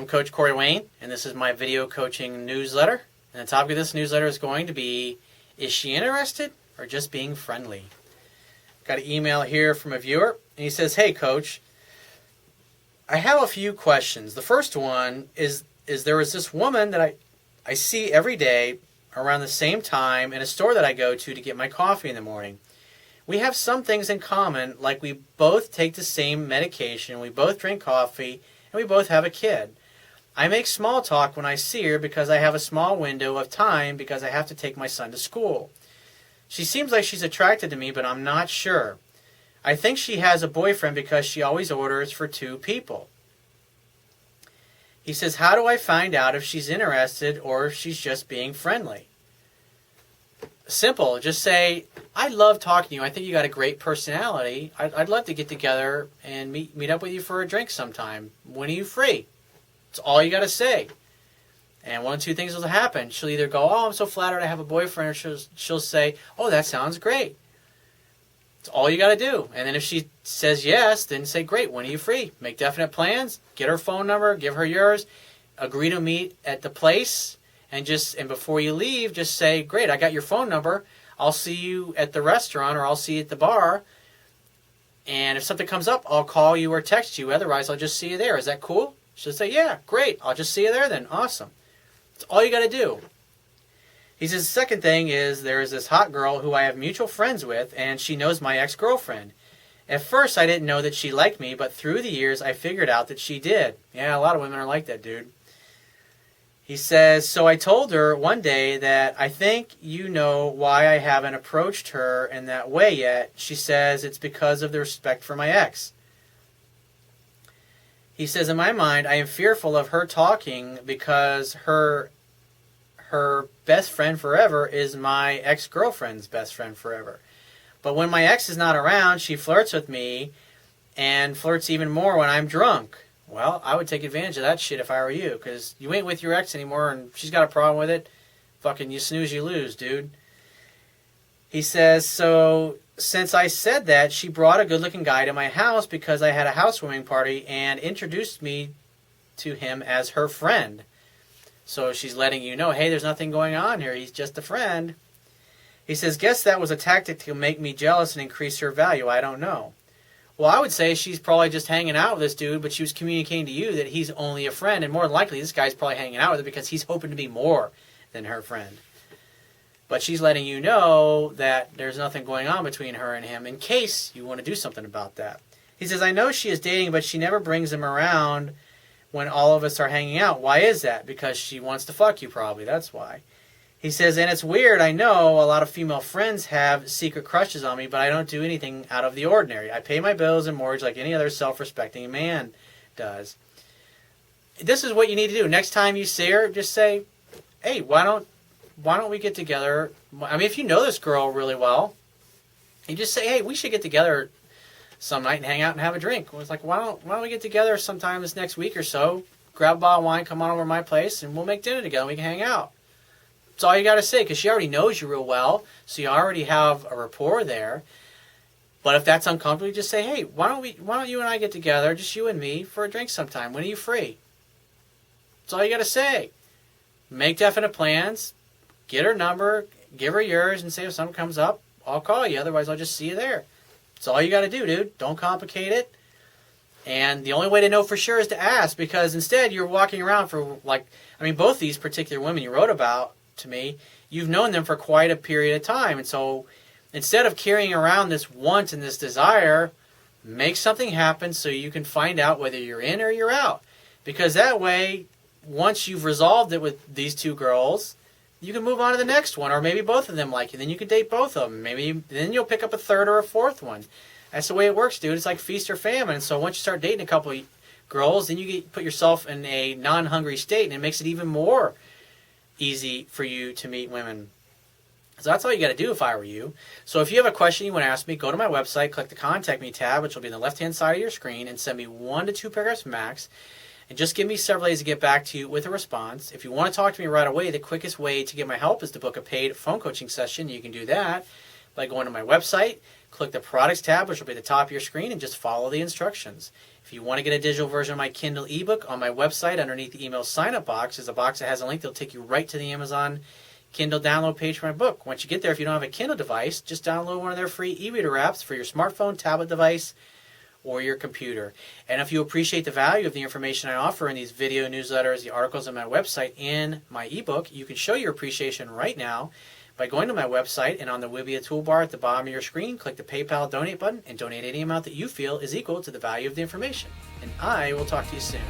Coach Corey Wayne, and this is my video coaching newsletter. And the topic of this newsletter is going to be, is she interested or just being friendly? Got an email here from a viewer, and he says, hey, Coach, I have a few questions. The first one is there was this woman that I see every day around the same time in a store that I go to get my coffee in the morning. We have some things in common, like we both take the same medication, we both drink coffee, and we both have a kid. I make small talk when I see her because I have a small window of time because I have to take my son to school. She seems like she's attracted to me, but I'm not sure. I think she has a boyfriend because she always orders for 2 people. He says, how do I find out if she's interested or if she's just being friendly? Simple. Just say, I love talking to you. I think you got a great personality. I'd love to get together and meet up with you for a drink sometime. When are you free? It's all you got to say. And one of 2 things will happen. She'll either go, oh, I'm so flattered I have a boyfriend, or she'll say, oh, that sounds great. It's all you got to do. And then if she says yes, then say, great, when are you free? Make definite plans. Get her phone number. Give her yours. Agree to meet at the place. And before you leave, just say, great, I got your phone number. I'll see you at the restaurant or I'll see you at the bar. And if something comes up, I'll call you or text you. Otherwise, I'll just see you there. Is that cool? She'll say, yeah, great. I'll just see you there then. Awesome. That's all you got to do. He says, the second thing is there is this hot girl who I have mutual friends with, and she knows my ex-girlfriend. At first, I didn't know that she liked me, but through the years, I figured out that she did. Yeah, a lot of women are like that, dude. He says, so I told her one day that I think you know why I haven't approached her in that way yet. She says it's because of the respect for my ex. He says, in my mind, I am fearful of her talking because her best friend forever is my ex-girlfriend's best friend forever. But when my ex is not around, she flirts with me and flirts even more when I'm drunk. Well, I would take advantage of that shit if I were you, because you ain't with your ex anymore and she's got a problem with it. Fucking you snooze, you lose, dude. He says, so since I said that, she brought a good-looking guy to my house because I had a housewarming party and introduced me to him as her friend. So she's letting you know, hey, there's nothing going on here. He's just a friend. He says, guess that was a tactic to make me jealous and increase her value. I don't know. Well, I would say she's probably just hanging out with this dude, but she was communicating to you that he's only a friend, and more than likely this guy's probably hanging out with her because he's hoping to be more than her friend. But she's letting you know that there's nothing going on between her and him in case you want to do something about that. He says, I know she is dating, but she never brings him around when all of us are hanging out. Why is that? Because she wants to fuck you probably. That's why. He says, and it's weird, I know a lot of female friends have secret crushes on me, but I don't do anything out of the ordinary. I pay my bills and mortgage like any other self-respecting man does. This is what you need to do. Next time you see her, just say, hey, why don't we get together? I mean, if you know this girl really well, you just say, hey, we should get together some night and hang out and have a drink. It's like, why don't we get together sometime this next week or so, grab a bottle of wine, come on over to my place, and we'll make dinner together and we can hang out. That's all you got to say, because she already knows you real well, so you already have a rapport there. But if that's uncomfortable, you just say, hey, why don't you and I get together, just you and me, for a drink sometime? When are you free? That's all you got to say. Make definite plans, get her number, give her yours, and say if something comes up, I'll call you. Otherwise, I'll just see you there. That's all you got to do, dude. Don't complicate it. And the only way to know for sure is to ask, because instead you're walking around for, both these particular women you wrote about to me, you've known them for quite a period of time. And so instead of carrying around this want and this desire, make something happen so you can find out whether you're in or you're out. Because that way, once you've resolved it with these 2 girls, you can move on to the next one, or maybe both of them like you. Then you can date both of them. Maybe then you'll pick up a 3rd or a 4th one. That's the way it works, dude. It's like feast or famine. So once you start dating a couple of girls, then you put yourself in a non-hungry state, and it makes it even more easy for you to meet women. So that's all you got to do if I were you. So if you have a question you want to ask me, go to my website, click the Contact Me tab, which will be on the left-hand side of your screen, and send me 1 to 2 paragraphs max. And just give me several days to get back to you with a response. If you want to talk to me right away, the quickest way to get my help is to book a paid phone coaching session. You can do that by going to my website, Click the Products tab, which will be at the top of your screen, and just follow the instructions. If you want to get a digital version of my Kindle ebook, on my website, underneath the email sign-up box is a box that has a link that will take you right to the Amazon Kindle download page for my book. Once you get there, if you don't have a Kindle device, just download one of their free e-reader apps for your smartphone, tablet device, or your computer. And if you appreciate the value of the information I offer in these video newsletters, the articles on my website, and my ebook, you can show your appreciation right now by going to my website, and on the Wibia toolbar at the bottom of your screen, click the PayPal donate button and donate any amount that you feel is equal to the value of the information. And I will talk to you soon.